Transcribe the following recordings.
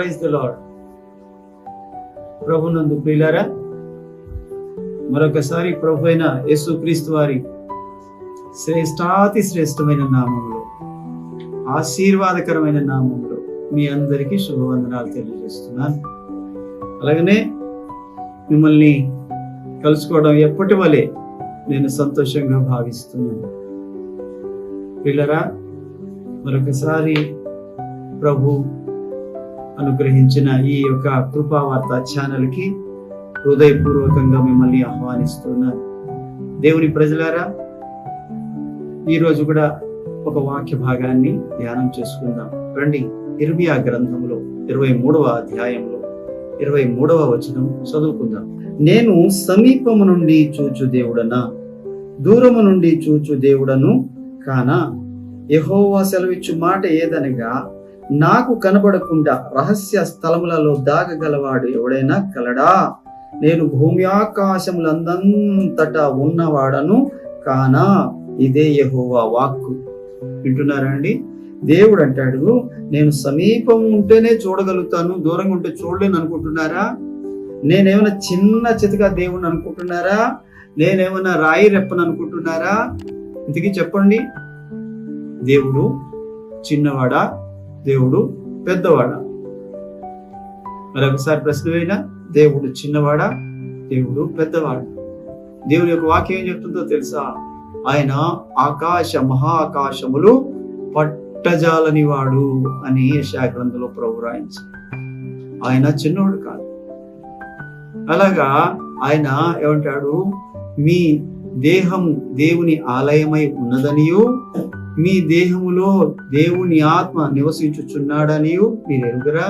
Praise the lord. ప్రభునందు ప్రియులారా, మరొకసారి ప్రభు అయిన యేసుక్రీస్తు వారి శ్రేష్టాతి శ్రేష్టమైన నామములో, ఆశీర్వాదకరమైన నామములో మీ అందరికీ శుభవందనాలు తెలియజేస్తున్నాను. అలాగనే మిమ్మల్ని కలుసుకోవడం ఎప్పటి వలె నేను సంతోషంగా భావిస్తున్నాను. పిల్లరా, మరొకసారి ప్రభు అనుగ్రహించిన ఈ యొక్క కృపావార్త ఛానల్కి హృదయపూర్వకంగా మిమ్మల్ని ఆహ్వానిస్తున్నాను. దేవుని ప్రజలారా, ఈరోజు కూడా ఒక వాక్య భాగాన్ని ధ్యానం చేసుకుందాం. రండి, ఇర్మియా గ్రంథంలో 23వ అధ్యాయంలో 23వ వచనం చదువుకుందాం. నేను సమీపము నుండి చూచు దేవుడనా, దూరము నుండి చూచు దేవుడను కానా? యెహోవా సెలవిచ్చు మాట ఏదనగా, నాకు కనబడకుండా రహస్య స్థలములలో దాగగలవాడు ఎవడైనా కలడా? నేను భూమి ఆకాశములందంతటా ఉన్నవాడను కానా? ఇదే యెహోవా వాక్కు. వింటున్నారా అండి? దేవుడు అంటాడు, నేను సమీపం ఉంటేనే చూడగలుగుతాను, దూరంగా ఉంటే చూడలేను అనుకుంటున్నారా? నేనేమైనా చిన్న చితక దేవుణ్ణి అనుకుంటున్నారా? నేనేమైనా రాయి రెప్పను అనుకుంటున్నారా? ఇంతకీ చెప్పండి, దేవుడు చిన్నవాడా, దేవుడు పెద్దవాడా? మరొకసారి ప్రశ్న వేయనా? దేవుడు చిన్నవాడా, దేవుడు పెద్దవాడా? దేవుని యొక్క వాక్యం ఏం చెప్తుందో తెలుసా? ఆయన ఆకాశ మహాకాశములు పట్టజాలని వాడు అని యెషయా గ్రంథంలో ప్రభు రాయించి, ఆయన చిన్నవాడు కాదు. అలాగా ఆయన ఏమంటాడు, మీ దేహము దేవుని ఆలయమై ఉన్నదనియు, మీ దేహములో దేవుని ఆత్మ నివసించుచున్నాడనియు మీరు ఎరుగరా?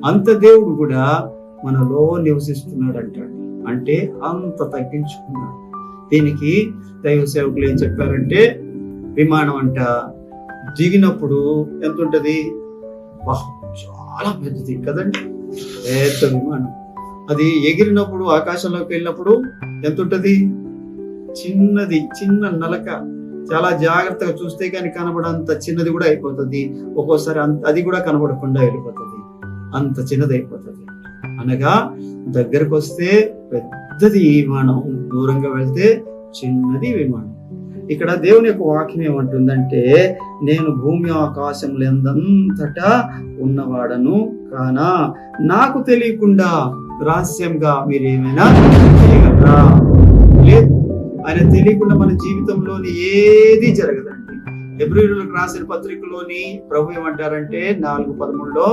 అంత దేవుడు కూడా మనలో నివసిస్తున్నాడు అంటాడు. అంటే అంత తగ్గించుకున్నాడు. దీనికి దైవ సేవకులు ఏం చెప్పారంటే, విమానం అంట దిగినప్పుడు ఎంత ఉంటది? చాలా పెద్దది కదండి, పెద్ద విమానం. అది ఎగిరినప్పుడు, ఆకాశంలోకి వెళ్ళినప్పుడు ఎంత ఉంటది? చిన్నది, చిన్న నలక. చాలా జాగ్రత్తగా చూస్తే కానీ కనబడంత చిన్నది కూడా అయిపోతుంది. ఒక్కోసారి అది కూడా కనబడకుండా వెళ్ళిపోతుంది, అంత చిన్నది అయిపోతుంది. అనగా దగ్గరకు వస్తే పెద్దది విమానం, దూరంగా వెళ్తే చిన్నది విమానం. ఇక్కడ దేవుని యొక్క వాక్యం ఏమంటుందంటే, నేను భూమి ఆకాశములందంతటా ఉన్నవాడను కానా? నాకు తెలియకుండా రహస్యంగా మీరేమైనా చేయగలరా? లేదు, ఆయన తెలియకుండా మన జీవితంలోని ఏది జరగదండి. హెబ్రీయులకు రాసిన పత్రికలోని ప్రభు ఏమంటారంటే 4:13లో,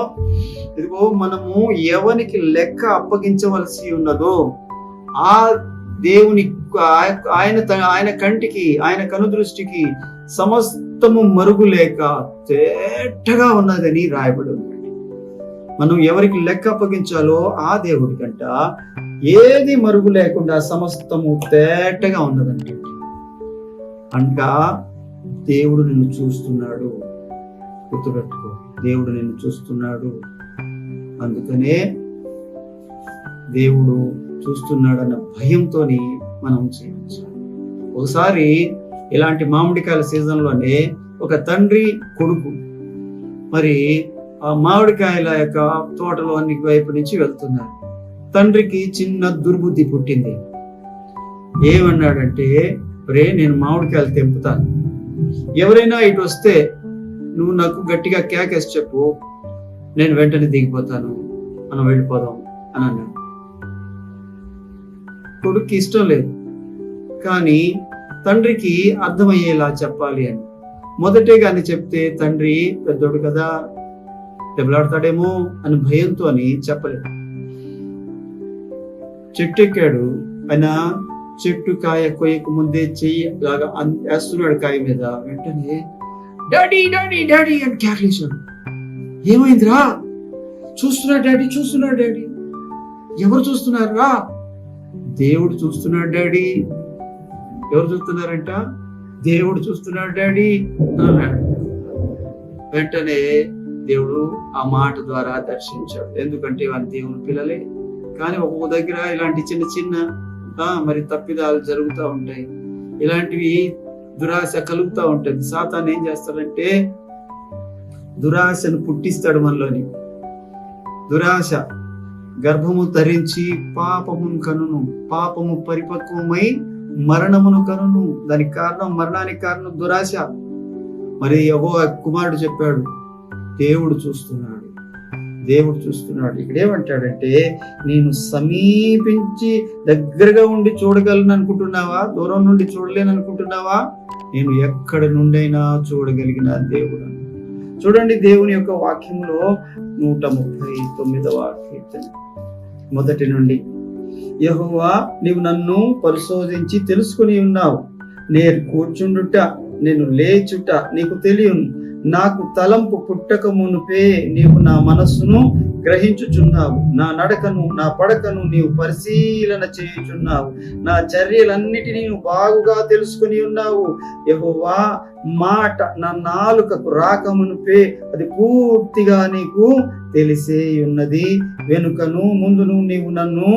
ఇదిగో మనము ఎవనికి లెక్క అప్పగించవలసి ఉన్నదో ఆ దేవుని ఆయన కంటికి, ఆయన కనుదృష్టికి సమస్తము మరుగు లేక తేటగా ఉన్నదని రాయబడి ఉంది. మనం ఎవరికి లెక్క అప్పగించాలో ఆ దేవుడి కంట ఏది మరుగు లేకుండా సమస్తము తేటగా ఉన్నదంటే, అనగా దేవుడు నిన్ను చూస్తున్నాడు. గుర్తుపెట్టుకో, దేవుడు నిన్ను చూస్తున్నాడు. అందుకనే దేవుడు చూస్తున్నాడన్న భయంతోని మనం జీవించాలి. ఒకసారి ఇలాంటి మామిడికాయల సీజన్లోనే ఒక తండ్రి కొడుకు మరి ఆ మామిడికాయల యొక్క తోటలో అన్ని వైపు నుంచి వెళ్తున్నారు. తండ్రికి చిన్న దుర్బుద్ధి పుట్టింది. ఏమన్నాడంటే, రే, నేను మామిడికాయలు తెంపుతాను, ఎవరైనా ఇటు వస్తే నువ్వు నాకు గట్టిగా కేకేసి చెప్పు, నేను వెంటనే దిగిపోతాను, మనం వెళ్ళిపోదాం అని అన్నాడు. కొడుక్కి ఇష్టం లేదు, కానీ తండ్రికి అర్థమయ్యేలా చెప్పాలి అని. మొదటే కానీ చెప్తే తండ్రి పెద్దోడు కదా, దెబ్బలాడతాడేమో అని భయంతో అని చెప్పలేదు. చెట్టు ఎక్కాడు. ఆయన చెట్టు కాయ కొయ్యకు ముందే చెయ్యి లాగా వేస్తున్నాడు కాయ మీద. వెంటనే డాడీ డాడీ డాడీ అని కేకలేశాడు. ఏమైందిరా? చూస్తున్నాడు డాడీ, చూస్తున్నాడు డాడీ. ఎవరు చూస్తున్నారా? దేవుడు చూస్తున్నాడు డాడీ. ఎవరు చూస్తున్నారంట? దేవుడు చూస్తున్నాడు డాడీ అన్నాడు. వెంటనే దేవుడు ఆ మాట ద్వారా దర్శించాడు. ఎందుకంటే వారి దేవుని పిల్లలే. కానీ ఒక్కొక్క దగ్గర ఇలాంటి చిన్న చిన్న మరి తప్పిదాలు జరుగుతూ ఉంటాయి. ఇలాంటివి దురాశ కలుగుతూ ఉంటుంది. సాతాను ఏం చేస్తాడంటే దురాశను పుట్టిస్తాడు మనలోని. దురాశ గర్భము ధరించి పాపమును కనును, పాపము పరిపక్వమై మరణమును కనును. దానికి కారణం, మరణానికి కారణం దురాశ. మరి యెహోవా కుమారుడు చెప్పాడు, దేవుడు చూస్తున్నాడు, దేవుడు చూస్తున్నాడు. ఇక్కడ ఏమంటాడంటే, నేను సమీపించి దగ్గరగా ఉండి చూడగలను అనుకుంటున్నావా? దూరం నుండి చూడలేను అనుకుంటున్నావా? నేను ఎక్కడి నుండైనా చూడగలిగిన దేవుడు. చూడండి, దేవుని యొక్క వాక్యంలో 139వ కీర్తన మొదటి నుండి, యెహోవా నీవు నన్ను పరిశోధించి తెలుసుకుని ఉన్నావు. నేను కూర్చుండుట, నేను లేచుట నీకు తెలియను. నాకు తలంపు పుట్టక మునుపే నీవు నా మనస్సును గ్రహించుచున్నావు. నా నడకను నా పడకను నీవు పరిశీలన చేయుచున్నావు. నా చర్యలన్నిటినీ నీవు బాగుగా తెలుసుకుని ఉన్నావు. యెహోవా మాట నా నాలుకకు రాక మునుపే అది పూర్తిగా నీకు తెలిసే ఉన్నది. వెనుకను ముందును నీవు నన్ను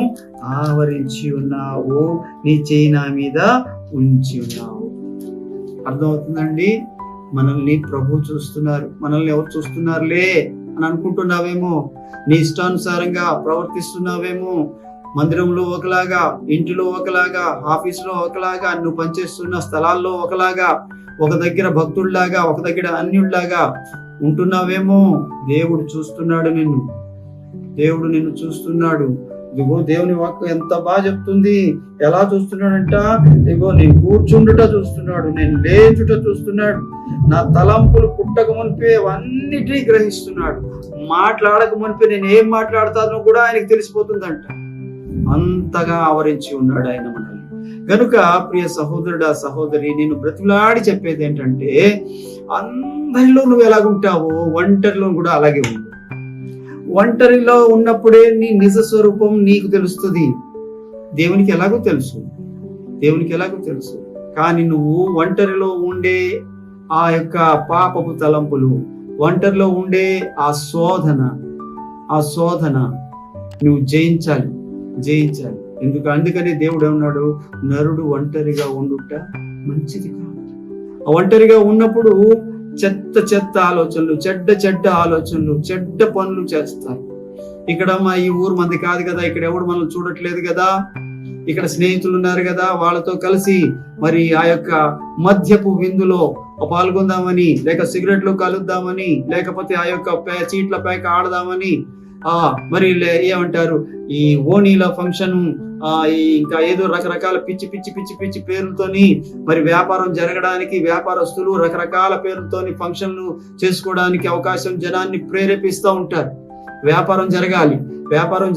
ఆవరించి ఉన్నావు. నీ చేయి నా మీద ఉంచి ఉన్నావు. అర్థమవుతుందండి? మనల్ని ప్రభు చూస్తున్నారు. మనల్ని ఎవరు చూస్తున్నారులే అని అనుకుంటున్నావేమో, నీ ఇష్టానుసారంగా ప్రవర్తిస్తున్నావేమో. మందిరంలో ఒకలాగా, ఇంటిలో ఒకలాగా, ఆఫీసులో ఒకలాగా, నువ్వు పనిచేస్తున్న స్థలాల్లో ఒకలాగా, ఒక దగ్గర భక్తుల్లాగా, ఒక దగ్గర అన్యుల్లాగా ఉంటున్నావేమో. దేవుడు చూస్తున్నాడు నిన్ను, దేవుడు నిన్ను చూస్తున్నాడు. ఇదిగో దేవుని వాక్యం ఎంత బాగా చెప్తుంది. ఎలా చూస్తున్నాడంట, ఇదిగో నేను కూర్చుండుట చూస్తున్నాడు, నేను లేచుట చూస్తున్నాడు, నా తలంపులు పుట్టక మునిపే అన్నిటినీ గ్రహిస్తున్నాడు. మాట్లాడక మునిపే నేను ఏం మాట్లాడతానో కూడా ఆయనకు తెలిసిపోతుందంట. అంతగా ఆవరించి ఉన్నాడు ఆయన మనల్ని. కనుక ప్రియ సహోదరుడా, సహోదరి, నేను బ్రతిలాడి చెప్పేది ఏంటంటే, అందరిలో నువ్వు ఎలాగుంటావో ఒంటరిలో కూడా అలాగే ఉంది. ఒంటరిలో ఉన్నప్పుడే నీ నిజ స్వరూపం నీకు తెలుస్తుంది. దేవునికి ఎలాగో తెలుసు, దేవునికి ఎలాగో తెలుసు. కానీ నువ్వు ఒంటరిలో ఉండే ఆ యొక్క పాపపు తలంపులు, ఒంటరిలో ఉండే ఆ శోధన నువ్వు జయించాలి. అందుకని దేవుడు ఏమన్నాడు, నరుడు ఒంటరిగా ఉండుట మంచిది కాదు. ఒంటరిగా ఉన్నప్పుడు చెత్త ఆలోచనలు, చెడ్డ ఆలోచనలు, చెడ్డ పనులు చేస్తారు. ఇక్కడ ఈ ఊరు మంది కాదు కదా, ఇక్కడ ఎవడు మనల్ని చూడట్లేదు కదా, ఇక్కడ స్నేహితులు ఉన్నారు కదా, వాళ్ళతో కలిసి మరి ఆ యొక్క మద్యపు విందులో పాల్గొందామని, లేక సిగరెట్లు కలుద్దామని, లేకపోతే ఆ యొక్క చీట్ల పైక ఆడదామని, మరి ఏమంటారు ఈ ఓణీల ఫంక్షన్, ఇంకా ఏదో రకరకాల పిచ్చి పేర్లతోని మరి వ్యాపారం జరగడానికి, వ్యాపారస్తులు రకరకాల పేర్లతోని ఫంక్షన్లు చేసుకోవడానికి అవకాశం జనాన్ని ప్రేరేపిస్తూ ఉంటారు. వ్యాపారం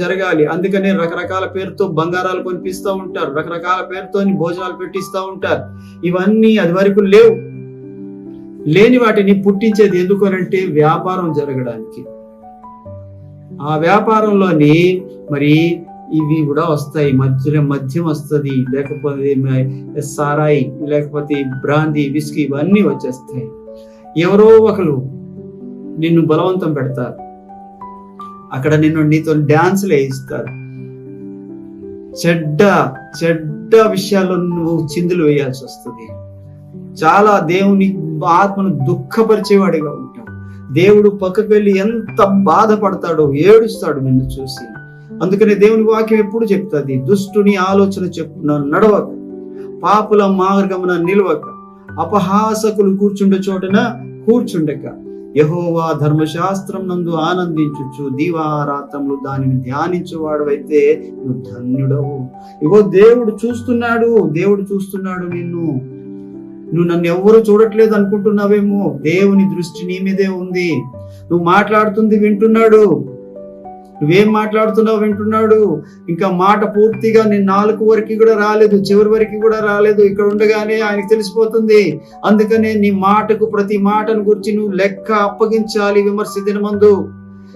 జరగాలి, అందుకనే రకరకాల పేరుతో బంగారాలు కొనిపిస్తూ ఉంటారు, రకరకాల పేరుతోని భోజనాలు పెట్టిస్తూ ఉంటారు. ఇవన్నీ అది వరకు లేని వాటిని పుట్టించేది ఎందుకు అనంటే వ్యాపారం జరగడానికి. ఆ వ్యాపారంలోని మరి ఇవి కూడా వస్తాయి, మద్యం వస్తుంది, లేకపోతే సారాయి, లేకపోతే బ్రాందీ, విస్కీ, ఇవన్నీ వచ్చేస్తాయి. ఎవరో ఒకరు నిన్ను బలవంతం పెడతారు, అక్కడ నీతో డాన్సులు వేయిస్తారు, చెడ్డ విషయాల్లో నువ్వు చిందులు వేయాల్సి వస్తుంది. చాలా దేవుని ఆత్మను దుఃఖపరిచేవాడిగా ఉంటావు. దేవుడు పక్కకు వెళ్ళి ఎంత బాధపడతాడో, ఏడుస్తాడు నిన్ను చూసి. అందుకనే దేవుని వాక్యం ఎప్పుడు చెప్తుంది, దుష్టుని ఆలోచన చెప్పున నడవక, పాపుల మార్గమున నిలవక, అపహాసకులు కూర్చుండే చోటన కూర్చుండక, యెహోవా ధర్మశాస్త్రం నందు ఆనందించుచు దీవారాత్రములు దానిని ధ్యానించువాడు అయితే నువ్వు ధన్యుడవు. ఇగో దేవుడు చూస్తున్నాడు నిన్ను. నువ్వు నన్ను ఎవరు చూడట్లేదు అనుకుంటున్నావేమో, దేవుని దృష్టి నీ మీదే ఉంది. నువ్వు మాట్లాడుతుంది వింటున్నాడు, నువ్వేం మాట్లాడుతున్నావు వింటున్నాడు. ఇంకా మాట పూర్తిగా నీ నాలుగు వరకు కూడా రాలేదు, చివరి వరకు కూడా రాలేదు, ఇక్కడ ఉండగానే ఆయనకు తెలిసిపోతుంది. అందుకనే నీ మాటకు, ప్రతి మాటను గురించి నువ్వు లెక్క అప్పగించాలి. విమర్శ దినమందు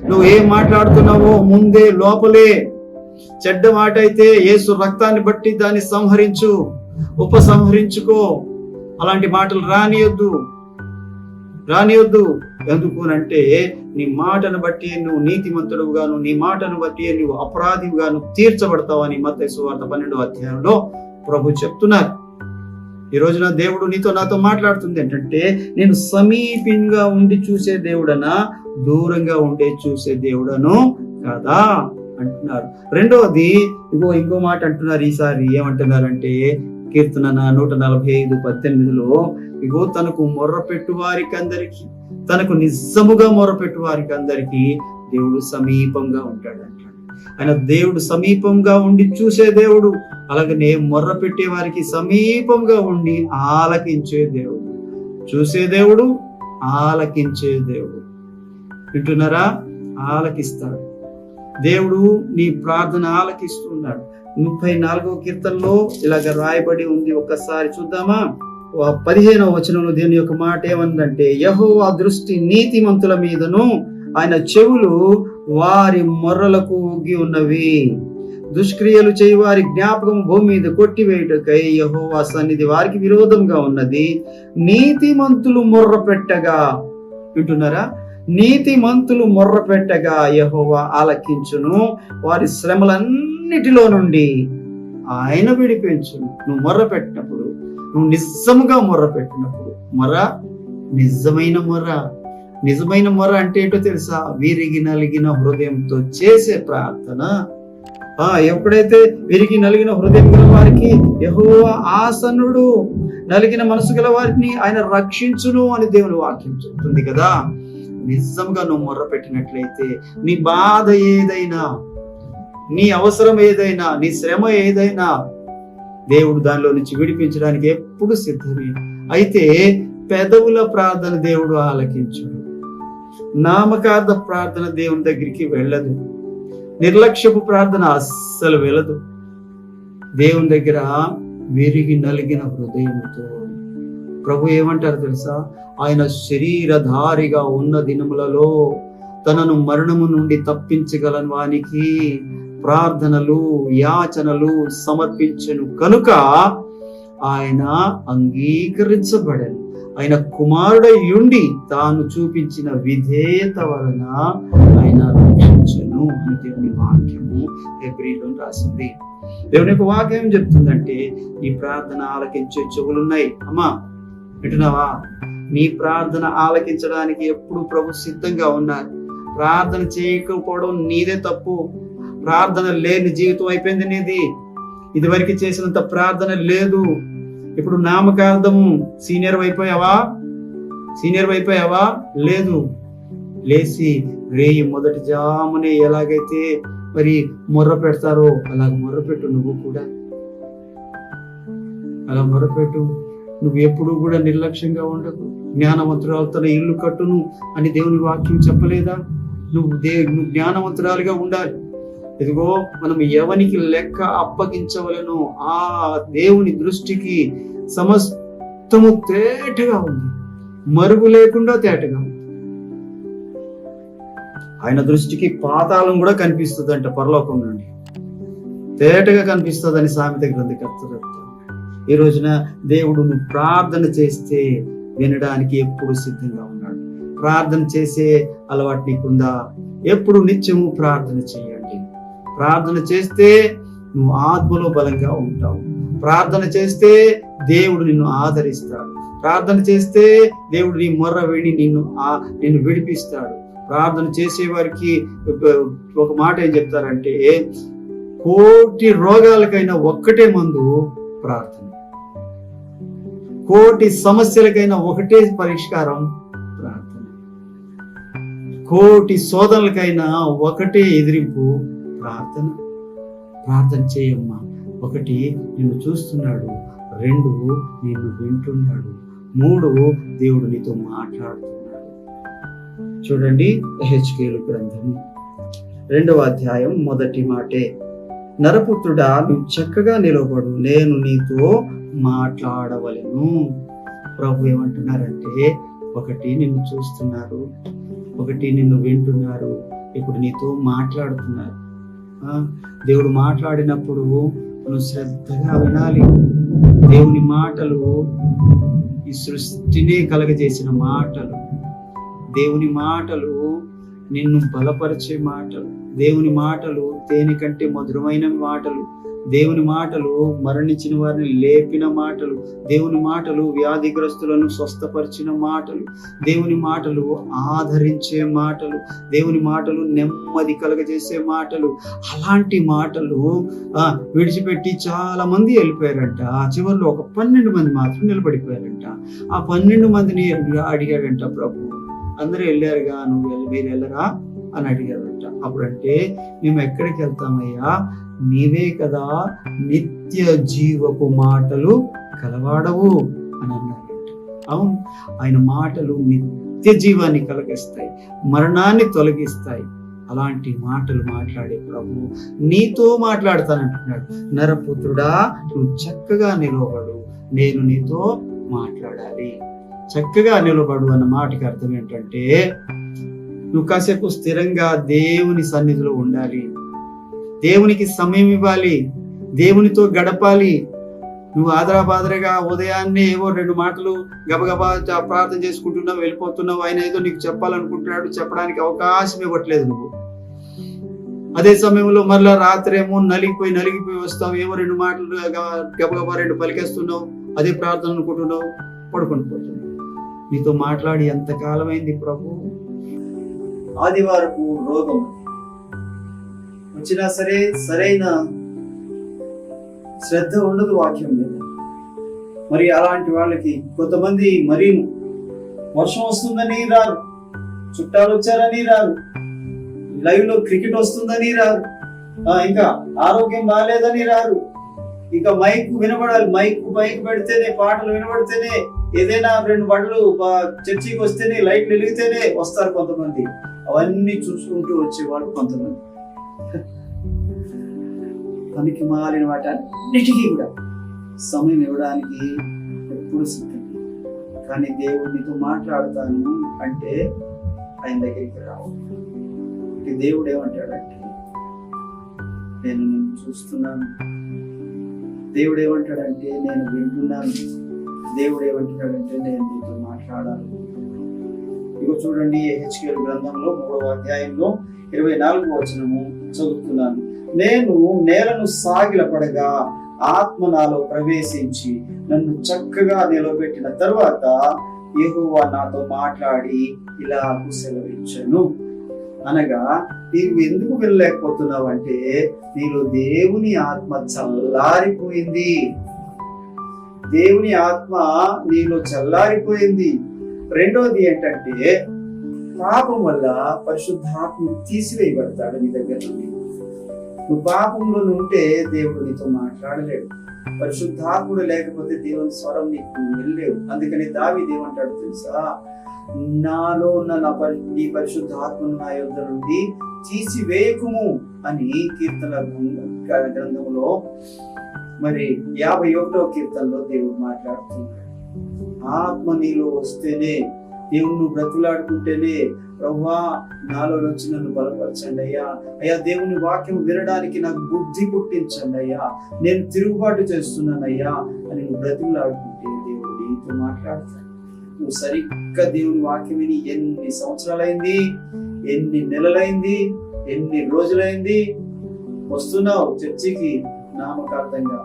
నువ్వు ఏం మాట్లాడుతున్నావో ముందే లోపలే. చెడ్డ మాట అయితే యేసు రక్తాన్ని బట్టి దాన్ని ఉపసంహరించుకో. అలాంటి మాటలు రానియొద్దు. ఎందుకు అంటే నీ మాటను బట్టి నువ్వు నీతిమంతుడుగాను, నీ మాటను బట్టి నువ్వు అపరాధిగాను తీర్చబడతావని మత్తయి సువార్త 12వ అధ్యాయంలో ప్రభు చెప్తున్నారు. ఈ రోజున దేవుడు నాతో మాట్లాడుతుంది ఏంటంటే, నేను సమీపంగా ఉండి చూసే దేవుడనా, దూరంగా ఉండే చూసే దేవుడను కాదా అంటున్నారు. రెండవది ఇంకో మాట అంటున్నారు. ఈసారి ఏమంటున్నారంటే కీర్తన 145:18 తనకు మొర్రపెట్టు వారికి అందరికీ, తనకు నిజముగా మొర్రపెట్టు వారికి అందరికీ దేవుడు సమీపంగా ఉంటాడు అంటాడు. ఆయన దేవుడు సమీపంగా ఉండి చూసే దేవుడు, అలాగనే మొర్ర పెట్టే వారికి సమీపంగా ఉండి ఆలకించే దేవుడు, చూసే దేవుడు, ఆలకించే దేవుడు. వింటున్నారా? ఆలకిస్తాడు దేవుడు. నీ ప్రార్థన ఆలకిస్తున్నాడు. 34వ కీర్తనలో ఇలాగ రాయబడి ఉంది. ఒక్కసారి చూద్దామా? 15వ వచనంలో దేవుని యొక్క మాట ఏమందంటే, యెహోవా దృష్టి నీతిమంతుల మీదను, ఆయన చెవులు వారి మొర్రలకు ఒగ్గి ఉన్నవి. దుష్క్రియలు చేయి వారి జ్ఞాపకం భూమి మీద కొట్టివేయుటకై యెహోవా సన్నిధి వారికి విరోధంగా ఉన్నది. నీతిమంతులు మొర్ర పెట్టగా, వింటున్నారా? నీతిమంతులు మొర్ర పెట్టగా యెహోవా ఆలకించును, వారి శ్రమలన్నిటిలో నుండి ఆయన విడిపించును. నువ్వు మొర్ర పెట్టినప్పుడు, నువ్వు నిజముగా మొర్ర పెట్టినప్పుడు, నిజమైన మొర్ర అంటే ఏంటో తెలుసా? విరిగి నలిగిన హృదయంతో చేసే ప్రార్థన. ఎప్పుడైతే విరిగి నలిగిన హృదయం గల వారికి యెహోవా ఆసన్నుడు, నలిగిన మనసు గల వారిని ఆయన రక్షించును అని దేవుని వాక్యం చెప్తుంది కదా. నిజంగా నువ్వు మొర్ర పెట్టినట్లయితే, నీ బాధ ఏదైనా, నీ అవసరం ఏదైనా, నీ శ్రమ ఏదైనా, దేవుడు దానిలో నుంచి విడిపించడానికి ఎప్పుడు సిద్ధమే. అయితే పెదవుల ప్రార్థన దేవుడు ఆలకించుడు, నామకార్థ ప్రార్థన దేవుని దగ్గరికి వెళ్ళదు, నిర్లక్ష్యపు ప్రార్థన అస్సలు వెళ్ళదు. దేవుని దగ్గర విరిగి నలిగిన హృదయంతో. ప్రభు ఏమంటారు తెలుసా? ఆయన శరీరధారిగా ఉన్న దినములలో తనను మరణము నుండి తప్పించగలని వానికి ప్రార్థనలు, యాచనలు సమర్పించెను కనుక ఆయన అంగీకరించబడను. ఆయన కుమారుడై ఉండి తాను చూపించిన విధేయత వలన ఆయన రక్షించను అని దేవుని వాక్యము హెబ్రీలో రాసింది. దేవుని యొక్క వాక్యం ఏం చెప్తుందంటే, నీ ప్రార్థన ఆలకించే చెవులున్నాయి. అమ్మా, వింటున్నావా? నీ ప్రార్థన ఆలకించడానికి ఎప్పుడు ప్రభు సిద్ధంగా ఉన్నారు. ప్రార్థన చేయకపోవడం నీదే తప్పు. ప్రార్థన లేని జీవితం అయిపోయింది నీది. ఇదివరకు చేసినంత ప్రార్థన లేదు. ఇప్పుడు నామకార్థము సీనియర్ అయిపోయావా? లేదు. లేచి రేయి మొదటి జామునే ఎలాగైతే మరి మొర్ర పెడతారో అలాగ మొర్రపెట్టు. నువ్వు కూడా అలా మొర్రపెట్టు. నువ్వు ఎప్పుడు కూడా నిర్లక్ష్యంగా ఉండకు. జ్ఞానవంతురాలు తన ఇల్లు కట్టును అని దేవుని వాక్యం చెప్పలేదా? నువ్వు జ్ఞానవంతురాలుగా ఉండాలి. ఇదిగో మనం ఎవనికి లెక్క అప్పగించవలను, ఆ దేవుని దృష్టికి సమస్తము తేటగా ఉంది, మరుగు లేకుండా తేటగా ఉంది. ఆయన దృష్టికి పాతాళం కూడా కనిపిస్తుందంట, పరలోకం నుండి తేటగా కనిపిస్తుందని సామెత గ్రంథకర్త చెప్తాడు. ఈ రోజున దేవుడు నువ్వు ప్రార్థన చేస్తే వినడానికి ఎప్పుడు సిద్ధంగా ఉన్నాడు. ప్రార్థన చేసే అలవాటు నీకుందా? ఎప్పుడు నిత్యము ప్రార్థన చేయండి. ప్రార్థన చేస్తే నువ్వు ఆత్మలో బలంగా ఉంటావు. ప్రార్థన చేస్తే దేవుడు నిన్ను ఆదరిస్తాడు. ప్రార్థన చేస్తే దేవుడు నీ మొర్ర విని నిన్ను విడిపిస్తాడు. ప్రార్థన చేసే వారికి ఒక మాట ఏం చెప్తారంటే, కోటి రోగాలకైనా ఒక్కటే మందు ప్రార్థన, కోటి సమస్యలకైనా ఒకటే పరిష్కారం ప్రార్థన, కోటి శోధనలకైనా ఒకటే ఎదిరింపు ప్రార్థన. ప్రార్థన చేయమ్మా. 1 నిన్ను చూస్తున్నాడు, 2 నిన్ను వింటున్నాడు, 3 దేవుడు నీతో మాట్లాడుతున్నాడు. చూడండి, యెహెజ్కేలు గ్రంథం 2వ అధ్యాయం 1 మాటే, నరపుత్రుడా నువ్వు చక్కగా నిలబడు, నేను నీతో మాట్లాడవలెను. ప్రభు ఏమంటున్నారంటే, 1 నిన్ను చూస్తున్నారు, 1 నిన్ను వింటున్నారు, ఇప్పుడు నీతో మాట్లాడుతున్నారు. దేవుడు మాట్లాడినప్పుడు నువ్వు శ్రద్ధగా వినాలి. దేవుని మాటలు ఈ సృష్టినే కలగజేసిన మాటలు, దేవుని మాటలు నిన్ను బలపరిచే మాటలు, దేవుని మాటలు తేనె కంటే మధురమైన మాటలు, దేవుని మాటలు మరణించిన వారిని లేపిన మాటలు, దేవుని మాటలు వ్యాధిగ్రస్తులను స్వస్థపరిచిన మాటలు, దేవుని మాటలు ఆదరించే మాటలు, దేవుని మాటలు నెమ్మది కలగజేసే మాటలు. అలాంటి మాటలు విడిచిపెట్టి చాలా మంది వెళ్ళిపోయారంట. ఆ చివరిలో ఒక 12 మంది మాత్రం నిలబడిపోయారంట. ఆ 12 మందిని అడిగాడంట ప్రభు, అందరూ వెళ్ళారుగా, మీరు వెళ్ళరా అని అడిగారంట. అప్పుడంటే మేము ఎక్కడికి వెళ్తామయ్యా, నీవే కదా నిత్య జీవపు మాటలు కలవాడవు అని అన్నారంట. అవును, ఆయన మాటలు నిత్య జీవాన్ని కలిగిస్తాయి, మరణాన్ని తొలగిస్తాయి. అలాంటి మాటలు మాట్లాడే ప్రభు నీతో మాట్లాడతానంటున్నాడు. నరపుత్రుడా, నువ్వు చక్కగా నిలవబడు, నేను నీతో మాట్లాడాలి. చక్కగా నిలబడు అన్న మాటకి అర్థం ఏంటంటే, నువ్వు కాసేపు స్థిరంగా దేవుని సన్నిధిలో ఉండాలి, దేవునికి సమయం ఇవ్వాలి, దేవునితో గడపాలి. నువ్వు ఆదరాబాదరగా ఉదయాన్నే ఏవో 2 మాటలు గబగబా ప్రార్థన చేసుకుంటున్నావు, వెళ్ళిపోతున్నావు. ఆయన ఏదో నీకు చెప్పాలనుకుంటున్నాడు, చెప్పడానికి అవకాశం ఇవ్వట్లేదు నువ్వు. అదే సమయంలో మళ్ళా రాత్రేమో నలిగిపోయి వస్తావు, ఏమో 2 మాటలు గబగబా 2 పలికేస్తున్నావు, అదే ప్రార్థన అనుకుంటున్నావు, పడుకొని పోతున్నావు. నీతో మాట్లాడి ఎంతకాలమైంది ప్రభు? ఆదివారపు రోగం వచ్చినా సరే సరైన శ్రద్ధ ఉండదు వాక్యం మీద. మరి అలాంటి వాళ్ళకి కొంతమంది మరీ వర్షం వస్తుందని రారు, చుట్టాలు వచ్చారని రారు, లైవ్ లో క్రికెట్ వస్తుందని రారు, ఇంకా ఆరోగ్యం బాగాలేదని రారు, ఇంకా మైక్ వినబడాలి, మైక్ పెడితేనే, పాటలు వినబడితేనే, ఏదైనా 2 బట్టలు చర్చికి వస్తేనే, లైట్లు వెలిగితేనే వస్తారు కొంతమంది. అవన్నీ చూసుకుంటూ వచ్చేవాళ్ళు కొంతమంది. పనికి మాలిన వాటన్నిటికీ కూడా సమయం ఇవ్వడానికి ఎప్పుడు సిద్ధంగా. కానీ దేవుడితో మాట్లాడతాను అంటే ఆయన దగ్గరికి రావు. దేవుడు ఏమంటాడంటే, నేను నిన్ను చూస్తున్నాను. దేవుడు ఏమంటాడంటే, నేను వింటున్నాను. దేవుడు ఏమంటాడంటే, నేను నీతో మాట్లాడాలి. ఇగో చూడండి, హెచ్కేల్ గ్రంథంలో 3వ అధ్యాయంలో 24వ వచనము చదువుతున్నాను. నేను నేలను సాగిలపడగా ఆత్మ నాలో ప్రవేశించి నన్ను చక్కగా నిలబెట్టిన తరువాత యెహోవా నాతో మాట్లాడి ఇలా సెలవిచ్చెను. అనగా, నీవు ఎందుకు వెళ్ళలేకపోతున్నావు అంటే, నీలో దేవుని ఆత్మ చల్లారిపోయింది. దేవుని ఆత్మ నీలో చల్లారిపోయింది. రెండోది ఏంటంటే, పాపం వల్ల పరిశుద్ధాత్మ తీసివేయబడతాడు నీ దగ్గర నుండి. నువ్వు పాపంలో ఉంటే దేవుడు నీతో మాట్లాడలేడు. పరిశుద్ధాత్ముడు లేకపోతే దేవుని స్వరం నీకు వెళ్ళలేవు. అందుకని దావీదు ఏమంటాడు తెలుసా, నాలో ఉన్న నీ పరిశుద్ధాత్మను నా యొద్ద నుండి తీసివేయకుము అని కీర్తన గ్రంథంలో మరి 51వ కీర్తనలో దేవుడు మాట్లాడుతున్నాడు. ఆత్మ నీలో వస్తేనే, దేవుణ్ణి బ్రతులాడుకుంటేనే, ప్రభువా నాలో వచ్చి నన్ను బలపరచండి అయ్యా, అయ్యా దేవుని వాక్యం వినడానికి నాకు బుద్ధి పుట్టించండి అయ్యా, నేను తిరుగుబాటు చేస్తున్నాను అయ్యా అని నువ్వు బ్రతులాడుకుంటే దేవుడు నీతో మాట్లాడతాడు. నువ్వు సరిగ్గా దేవుని వాక్యం విని ఎన్ని సంవత్సరాలైంది, ఎన్ని నెలలైంది, ఎన్ని రోజులైంది, వస్తున్నావు చర్చికి నామకార్థంగా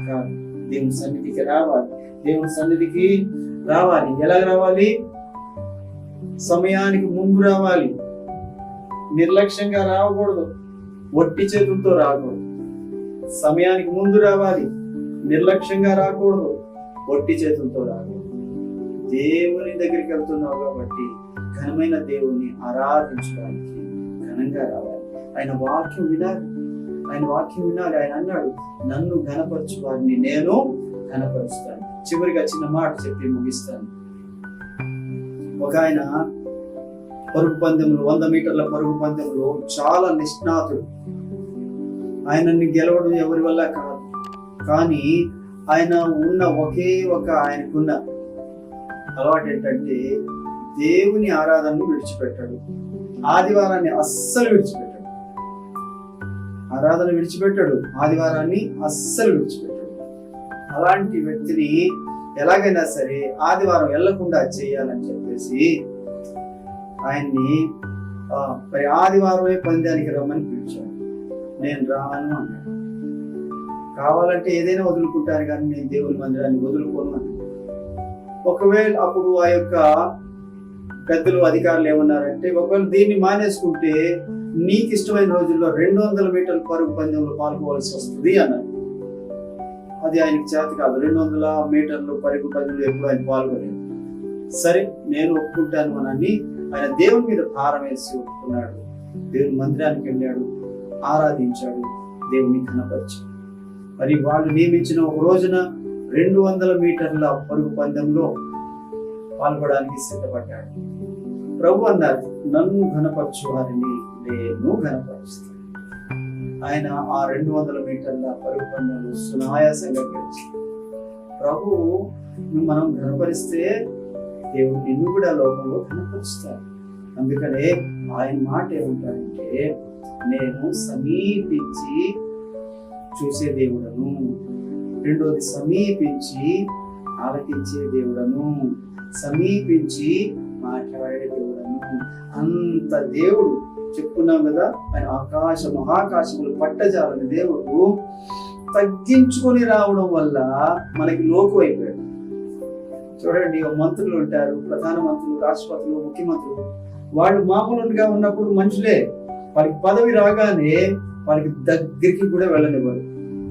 కాదు, దేవుని సన్నిధికి రావాలి. దేవుని సన్నిధికి రావాలి. ఎలా రావాలి? సమయానికి ముందు రావాలి. నిర్లక్ష్యంగా రాకూడదు, ఒట్టి చేతులతో రాకూడదు. సమయానికి ముందు రావాలి, నిర్లక్ష్యంగా రాకూడదు, ఒట్టి చేతులతో రాకూడదు. దేవుని దగ్గరికి వెళ్తున్నావు కాబట్టి ఘనమైన దేవుణ్ణి ఆరాధించడానికి ఘనంగా రావాలి. ఆయన వాక్యం వినాలి. ఆయన అన్నాడు, నన్ను ఘనపరచు వారిని నేను ఘనపరుస్తాను. చివరిగా చిన్న మాట చెప్పి ముగిస్తాను. ఒక ఆయన పరుగు పందెంలో, 100 మీటర్ల పరుగు పందెంలో చాలా నిష్ణాతుడు. ఆయనని గెలవడం ఎవరి వల్ల కాదు, కానీ ఆయన ఉన్న ఆయనకున్న అలవాటు ఏంటంటే, దేవుని ఆరాధనను విడిచిపెట్టాడు. ఆదివారాన్ని అస్సలు విడిచిపెట్టాడు. ఆరాధన విడిచిపెట్టాడు, ఆదివారాన్ని అస్సలు విడిచిపెట్టాడు. అలాంటి వ్యక్తిని ఎలాగైనా సరే ఆదివారం వెళ్లకుండా చేయాలని చెప్పేసి ఆయన్ని మరి ఆదివారమే పందానికి రమ్మని పిలిచాడు. నేను రాను అన్నాడు. కావాలంటే ఏదైనా వదులుకుంటాను కానీ నేను దేవుని మందిరాన్ని వదులుకోను అన్నాడు. ఒకవేళ అప్పుడు ఆ యొక్క పెద్దలు అధికారులు ఏమన్నారంటే, ఒకవేళ దీన్ని మానేసుకుంటే నీకు ఇష్టమైన రోజుల్లో 200 మీటర్ల పరుగు పందెంలో పాల్గొవలసి వస్తుంది అన్నారు. అది ఆయనకి చేత కాదు. 200 మీటర్లు పరుగు పందెంలో ఎప్పుడు ఆయన పాల్గొలేదు. సరే నేను ఒప్పుకుంటాను అని ఆయన దేవుని మీద భారం వేసి ఒప్పుకున్నాడు. దేవుని మందిరానికి వెళ్ళాడు, ఆరాధించాడు, దేవుని ఘనపరిచాడు. మరి వాళ్ళు నియమించిన ఒక రోజున 200 మీటర్ల పరుగు పందెంలో పాల్గొనడానికి సిద్ధపడ్డాడు. ప్రభు అన్నారు, నన్ను ఘనపరచు వారిని నేను ఘనపరుస్తాను. ఆయన ఆ 200 మీటర్ల పరుగు పందెంలో సునాయాసంగా గెలిచాడు. ప్రభువు మనం ఘనపరిస్తే దేవుడు నిన్ను కూడా లోకంలో ఘనపరుస్తాడు. అందుకనే ఆయన మాట ఏమంటాడంటే, నేను సమీపించి చూసే దేవుడను, రెండోది సమీపించి ఆలకించే దేవుడను, సమీపించి మాట్లాడే దేవుడను. అంత దేవుడు చెప్పుకున్నాం కదా, ఆయన ఆకాశ మహాకాశములు పట్టజాలని దేవుడు తగ్గించుకొని రావడం వల్ల మనకి లోకు అయిపోయాడు. చూడండి, మంత్రులు ఉంటారు, ప్రధాన మంత్రులు, రాష్ట్రపతులు, ముఖ్యమంత్రులు. వాళ్ళు మామూలుగా ఉన్నప్పుడు మనుషులే, వాళ్ళకి పదవి రాగానే వాళ్ళకి దగ్గరికి కూడా వెళ్ళనివ్వరు.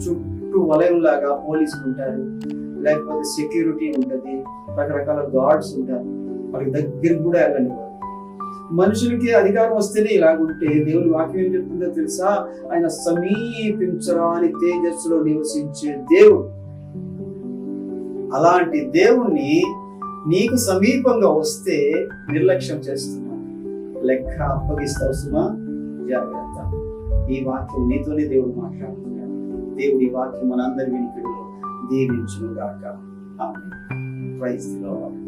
చుట్టూ వలయం లాగా పోలీసులు ఉంటారు, లేకపోతే సెక్యూరిటీ ఉంటుంది, రకరకాల గార్డ్స్ ఉంటారు, వాళ్ళకి దగ్గరికి కూడా వెళ్ళనివ్వరు. మనుషులకి అధికారం వస్తేనే ఇలాగుంటే దేవుని వాక్యం ఏం చెప్తుందో తెలుసా? ఆయన సమీపించరాని తేజస్సులో నివసించే దేవుడు. అలాంటి దేవుణ్ణి నీకు సమీపంగా వస్తే నిర్లక్ష్యం చేస్తున్నావు, లెక్క అప్పగిస్తావు సుమా, జాగ్రత్త. ఈ వాక్యం నీతోనే దేవుడు మాట్లాడుతున్నాడు. దేవుడి వాక్యం మనందరి వినికిడిలో దీవించును గాక. ఆమేన్. Praise the lord.